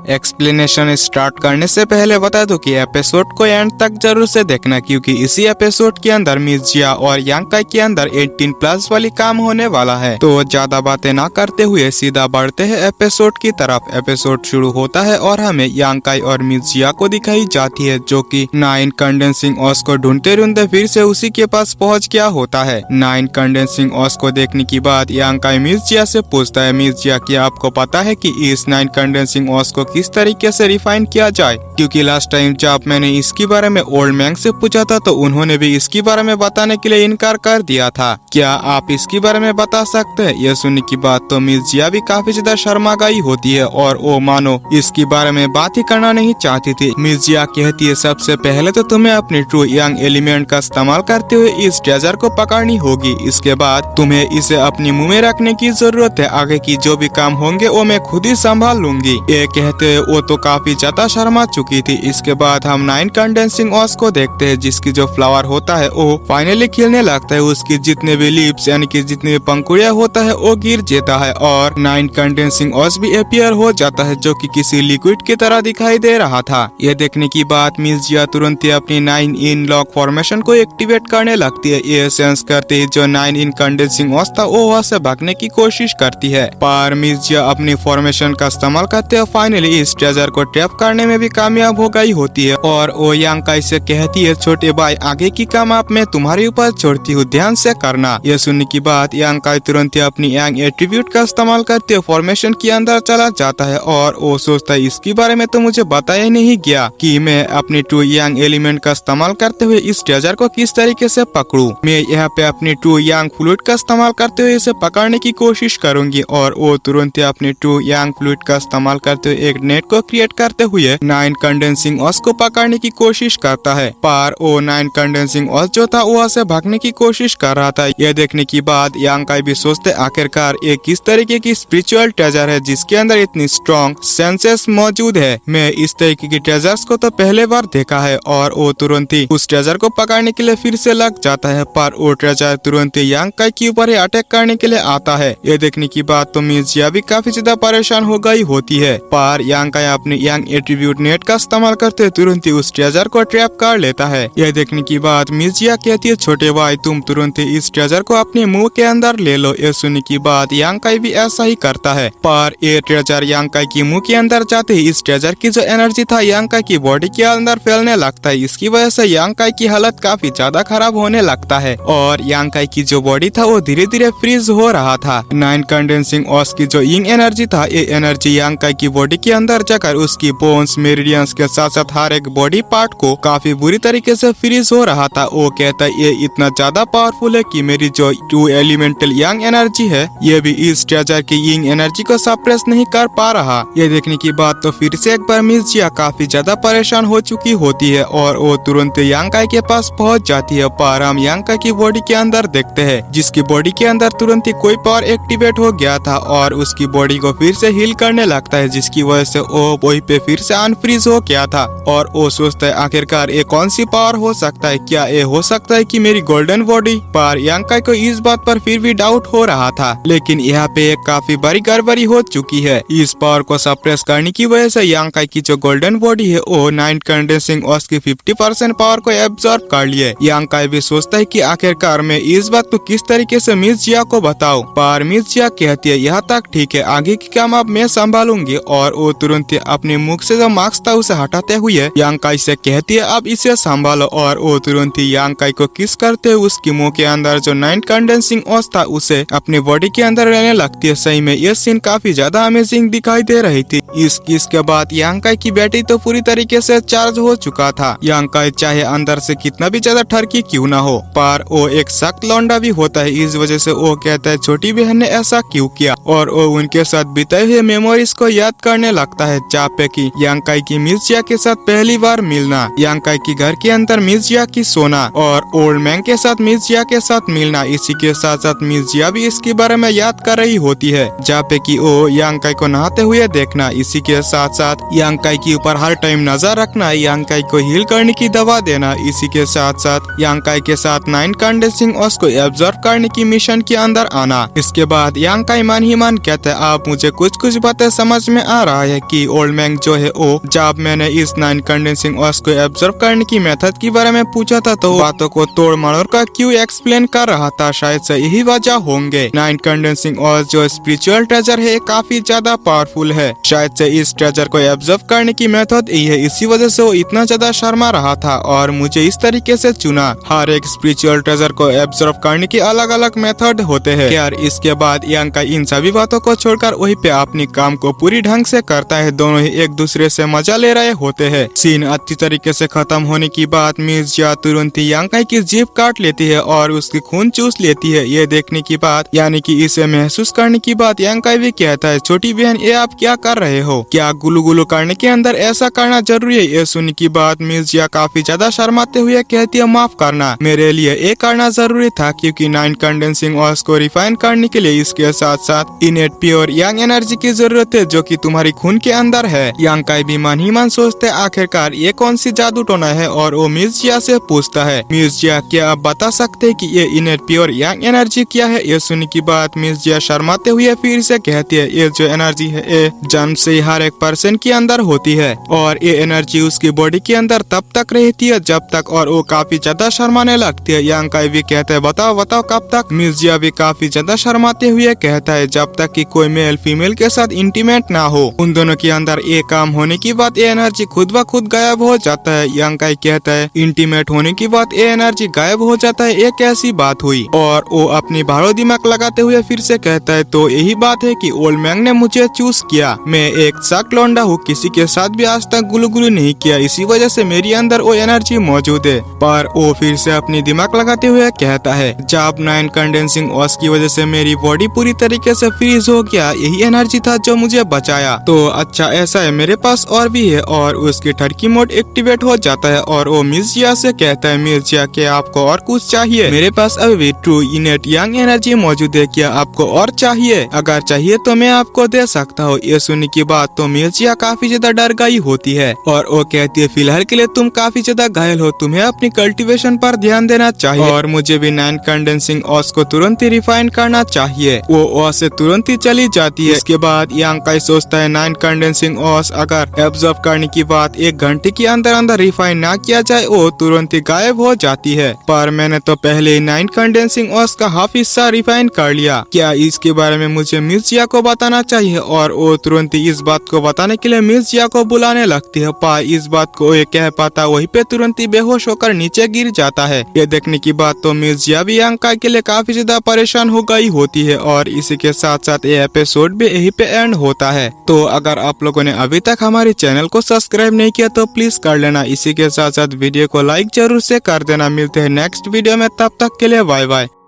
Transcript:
Explanation start करने से पहले बता दूं कि एपिसोड को एंड तक जरूर से देखना, क्योंकि इसी एपिसोड के अंदर मिस जिया और यांकाई के अंदर 18+ वाली काम होने वाला है। तो ज्यादा बातें ना करते हुए सीधा बढ़ते हैं एपिसोड की तरफ। एपिसोड शुरू होता है और हमें यांकाई और मिस जिया को दिखाई जाती है, जो कि 9 कंडेंसिंग ऑस को ढूंढते ढूंढते फिर से उसी के पास पहुंच गया होता है। 9 कंडेंसिंग ऑस को देखने के बाद यांकाई मिस जिया से पूछता है, मिस जिया क्या आपको पता है कि इस 9 कंडेंसिंग ऑस को किस तरीके से रिफाइन किया जाए? क्योंकि लास्ट टाइम जब मैंने इसके बारे में ओल्ड मैंग से पूछा था तो उन्होंने भी इसके बारे में बताने के लिए इनकार कर दिया था। क्या आप इसके बारे में बता सकते हैं? यह सुनने की बात तो मिस जिया भी काफी ज्यादा शर्मा गई होती है और वो मानो इसके बारे में बात ही करना नहीं चाहती थी। मिस जिया कहती है, सबसे पहले तो तुम्हें अपनी ट्रू यंग एलिमेंट का इस्तेमाल करते हुए इस ट्रेजर को पकड़नी होगी। इसके बाद तुम्हें इसे अपने मुंह में रखने की जरूरत है। आगे की जो भी काम होंगे वो मैं खुद ही संभाल लूंगी। ये कहते हुए वो तो काफी ज्यादा शर्मा चुकी थी। इसके बाद हम 9 कंडेंसिंग ऑस को देखते हैं, जिसकी जो फ्लावर होता है वो फाइनली खिलने लगता है। उसकी जितने भी लीव्स यानी कि जितने भी पंखुड़ियां होता है वो गिर जाता है और 9 कंडेंसिंग ऑस भी अपीयर हो जाता है, जो कि किसी लिक्विड की तरह दिखाई दे रहा था। यह देखने की बाद मिस जिया तुरंत ही अपनी 9 इन लॉक फॉर्मेशन को एक्टिवेट करने लगती है। ये सेंस करते ही जो 9 इन कंडेंसिंग ऑस था वो वहाँ से भागने की कोशिश करती है, पर मिस जिया अपनी फॉर्मेशन का इस्तेमाल करते हुए फाइनली इस ट्रेजर को ट्रैप करने में भी कामयाब हो गई होती है और वो यांकाई से कहती है, छोटे भाई आगे की काम आप मैं तुम्हारे ऊपर छोड़ती हूँ, ध्यान से करना। यह सुनने की बात यांकाई तुरंत ही अपनी यंग एट्रीब्यूट का इस्तेमाल करते हुए फॉर्मेशन के अंदर चला जाता है और वो सोचता है इसके बारे में तो मुझे बताया नहीं गया कि मैं अपनी ट्रू यंग एलिमेंट का इस्तेमाल करते हुए इस ट्रेजर को किस तरीके से पकड़ूं। मैं यहाँ पे अपनी ट्रू यंग फ्लूइड का इस्तेमाल करते हुए इसे पकड़ने की कोशिश करूंगी और वो तुरंत ही अपनी ट्रू यंग फ्लूइड का इस्तेमाल करते हुए एक नेट को क्रिएट करते हुए 9 कंडेंसिंग ऑस को पकड़ने की कोशिश करता है, पर वो 9 कंडेंसिंग ऑस जो था वहाँ से भागने की कोशिश कर रहा था। यह देखने की बाद यांकाई भी सोचते आखिरकार ये किस तरीके की स्पिरिचुअल ट्रेजर है जिसके अंदर इतनी स्ट्रॉन्ग सेंसेस मौजूद है। मैं इस तरीके की ट्रेजर्स को तो पहले बार देखा है और वो तुरंत ही उस ट्रेजर को पकड़ने के लिए फिर से लग जाता है, पर वो ट्रेजर तुरंत ही यांकाई के ऊपर ही अटैक करने के लिए आता है। यह देखने की बाद तो मिस जिया भी काफी ज्यादा परेशान हो गई होती है, पर यांकाई अपने यंग एट्रीब्यूट नेट का इस्तेमाल करते तुरंत ही उस ट्रेजर को ट्रैप कर लेता है। यह देखने की बाद मिस जिया कहती है, छोटे भाई तुम तुरंत ही इस ट्रेजर को अपने मुंह के अंदर ले लो। यह सुनने की बाद यांकाई भी ऐसा ही करता है, पर ये ट्रेजर यांकाई की मुंह के अंदर जाते ही इस ट्रेजर की जो एनर्जी था यांकाई की बॉडी के अंदर फैलने लगता है। इसकी वजह से यांकाई की हालत काफी ज्यादा खराब होने लगता है और यांकाई की जो बॉडी था वो धीरे धीरे फ्रीज हो रहा था। 9 कंडेंसिंग ऑस की जो यंग एनर्जी था ये एनर्जी यांकाई की बॉडी के अंदर जाकर उसकी बोन्स मेरिडियंस के साथ साथ हर एक बॉडी पार्ट को काफी बुरी तरीके से फ्रीज हो रहा था। वो कहता है ये इतना ज्यादा पावरफुल है कि मेरी जो 2 एलिमेंटल यंग एनर्जी है ये भी इस ट्रेजर की यंग एनर्जी को सप्रेस नहीं कर पा रहा। ये देखने की बात तो फिर से एक बार मिस जिया काफी ज्यादा परेशान हो चुकी होती है और वो तुरंत यांकाई के पास पहुंच जाती है, पर हम यांकाई की बॉडी के अंदर देखते हैं जिसकी बॉडी के अंदर तुरंत ही कोई पावर एक्टिवेट हो गया था और उसकी बॉडी को फिर से हील करने लगता है, जिसकी वजह से वो वही पे फिर से अनफ्रीज हो गया था और वो सोचता है आखिरकार ये कौन सी पावर हो सकता है, क्या ये हो सकता है कि मेरी गोल्डन बॉडी? पर यांकाई को इस बात पर फिर भी डाउट हो रहा था, लेकिन यहाँ पे एक काफी बड़ी गड़बड़ी हो चुकी है। इस पावर को सप्रेस करने की वजह से यांकाई की जो गोल्डन बॉडी है वो 9 कंडेंसिंग ऑस की 50% पावर को एब्जॉर्ब कर लिए। यांकाई भी सोचता है कि आखिरकार मैं इस बात को किस तरीके से मिस जिया को बताऊं, पर मिस जिया कहती है यहाँ तक ठीक है, आगे की काम अब मैं संभालूंगी और वो तुरंत अपने मुख से जो मास्क था उसे हटाते हुए यांकाई से कहती है अब इसे संभालो और वो तुरंत ही यांकाई को किस करते हुए उसके मुंह के अंदर जो 9 कंडेंसिंग ऑस था उसे अपने बॉडी के अंदर रहने लगती है। सही में ये सीन काफी ज्यादा अमेजिंग दिखाई दे रही थी। इस किस के बाद यांकाई की बैटरी तो पूरी तरीके से चार्ज हो चुका था। यांकाई चाहे अंदर से कितना भी ज्यादा ठरकी क्यों ना हो, पर वो एक सख्त लौंडा भी होता है। इस वजह से वो कहता है छोटी बहन ने ऐसा क्यों किया और वो उनके साथ बिताए हुए मेमोरीज को याद करने लगता है, जहाँ पे की यांकाई की मिस जिया के साथ पहली बार मिलना, यांकाई की घर के अंदर मिस जिया की सोना और ओल्ड मैंग के साथ मिस जिया के साथ मिलना। इसी के साथ साथ मिस जिया भी इसके बारे में याद कर रही होती है, जहाँ पे की वो यांकाई को नहाते हुए देखना। इसी के साथ साथ यांकाई के ऊपर हर टाइम नजर रखना, यांकाई को हील करने की दवा देना। इसी के साथ साथ यांकाई के साथ 9 कंडेंसिंग ऑस को एब्जॉर्ब करने की मिशन के अंदर आना। इसके बाद यांकाई मान ही मान कहता है आप मुझे कुछ बातें समझ में आ रहा है है कि ओल्ड मैंग जो है वो, जब मैंने इस 9 कंडेंसिंग ऑयल्स को एब्जॉर्ब करने की मेथड के बारे में पूछा था तो बातों को तोड़ मरोड़ का क्यों एक्सप्लेन कर रहा था। शायद से यही वजह होंगे। 9 कंडेंसिंग ऑयल्स जो स्पिरिचुअल ट्रेजर है काफी ज्यादा पावरफुल है। शायद से इस ट्रेजर को एब्जॉर्ब करने की मेथड यही है, इसी वजह से वो इतना ज्यादा शर्मा रहा था और मुझे इस तरीके से चुना। हर एक स्पिरिचुअल ट्रेजर को एब्जॉर्ब करने के अलग अलग मेथड होते हैं। यार इसके बाद यांग काई इन सभी बातों को छोड़कर वही पे अपनी काम को पूरी ढंग से करता है। दोनों ही एक दूसरे से मजा ले रहे होते हैं। सीन अच्छी तरीके से खत्म होने की बाद मिस जिया तुरंत ही यांग काई की जीभ काट लेती है और उसकी खून चूस लेती है। ये देखने की बात यानी कि इसे महसूस करने की बात यांग काई भी कहता है, छोटी बहन ये आप क्या कर रहे हो, क्या गुलू गुलू करने के अंदर ऐसा करना जरूरी है। ये सुनने की बात मिस जिया काफी ज्यादा शर्माते हुए कहती है, माफ करना, मेरे लिए ये करना जरूरी था क्योंकि 9 कंडेंसिंग ऑयल्स को रिफाइन करने के लिए इसके साथ साथ इनेट प्योर यांग एनर्जी की जरूरत है जो कि तुम्हारी खून के अंदर है। यांग काई भी मन ही मन सोचते आखिरकार ये कौन सी जादू टोना है और वो मिस जिया से पूछता है, मिस जिया क्या आप बता सकते हैं कि ये इनेट प्योर यांग एनर्जी क्या है। ये सुनने की बात मिस जिया शर्माते हुए फिर से कहती है, ये जो एनर्जी है ये जन्म से हर एक पर्सन के अंदर होती है और ये एनर्जी उसकी बॉडी के अंदर तब तक रहती है जब तक, और वो काफी ज्यादा शर्माने लगती है। यांग काई भी कहते हैं, बताओ बताओ कब तक। मिस जिया भी काफी ज्यादा शर्माते हुए कहता है, जब तक कि कोई मेल फीमेल के साथ इंटीमेट ना हो। उन दोनों के अंदर ये काम होने की बात ये एनर्जी खुद ब खुद गायब हो जाता है। यांग काई कहता है, इंटीमेट होने की बात ये एनर्जी गायब हो जाता है, ये कैसी बात हुई। और वो अपनी भारो दिमाग लगाते हुए फिर से कहता है, तो यही बात है कि ओल्ड मैंग ने मुझे चूज किया। मैं एक सक लौंडा हूँ, किसी के साथ भी आज तक गुलू गुलू नहीं किया, इसी वजह से मेरी अंदर वो एनर्जी मौजूद है। पर वो फिर से अपनी दिमाग लगाते हुए कहता है, जब 9 कंडेंसिंग ऑयल्स की वजह से मेरी बॉडी पूरी तरीके से फ्रीज हो गया, यही एनर्जी था जो मुझे बचाया। तो अच्छा ऐसा है, मेरे पास और भी है। और उसकी टर्की मोड एक्टिवेट हो जाता है और वो मिस जिया से कहता है, मिस जिया क्या आपको और कुछ चाहिए? मेरे पास अभी भी ट्रू इनेट यांग एनर्जी मौजूद है, क्या आपको और चाहिए? अगर चाहिए तो मैं आपको दे सकता हूँ। ये सुनने की बात तो मिस जिया काफी ज्यादा डर गई होती है और वो कहती है, फिलहाल के लिए तुम काफी ज्यादा घायल हो, तुम्हें अपनी कल्टीवेशन पर ध्यान देना चाहिए और मुझे भी 9 कंडेंसिंग ऑयल्स को तुरंत ही रिफाइन करना चाहिए। वो वहाँ से तुरंत ही चली जाती है। इसके बाद यांग काई सोचता है, 9 कंडेंसिंग ऑयल्स अगर एब्जॉर्ब करने की बात 1 घंटे के अंदर अंदर रिफाइन ना किया जाए वो तुरंत ही गायब हो जाती है। पर मैंने तो पहले 9 कंडेंसिंग ऑयल्स का हाफ हिस्सा रिफाइन कर लिया, क्या इसके बारे में मुझे मिस जिया को बताना चाहिए? और वो तुरंत ही इस बात को बताने के लिए मिस जिया को बुलाने लगती है। पा इस बात को ये कह पाता वहीं पे तुरंत ही बेहोश होकर नीचे गिर जाता है। ये देखने की बात तो मिस जिया भी यांग काई के लिए काफी ज्यादा परेशान हो गई होती है और इसी के साथ साथ ये एपिसोड भी यहीं पे एंड होता है। तो अगर आप लोगों ने अभी तक हमारे चैनल को सब्सक्राइब नहीं किया तो प्लीज कर लेना। इसी के साथ साथ वीडियो को लाइक जरूर से कर देना। मिलते हैं नेक्स्ट वीडियो में, तब तक के लिए बाय बाय।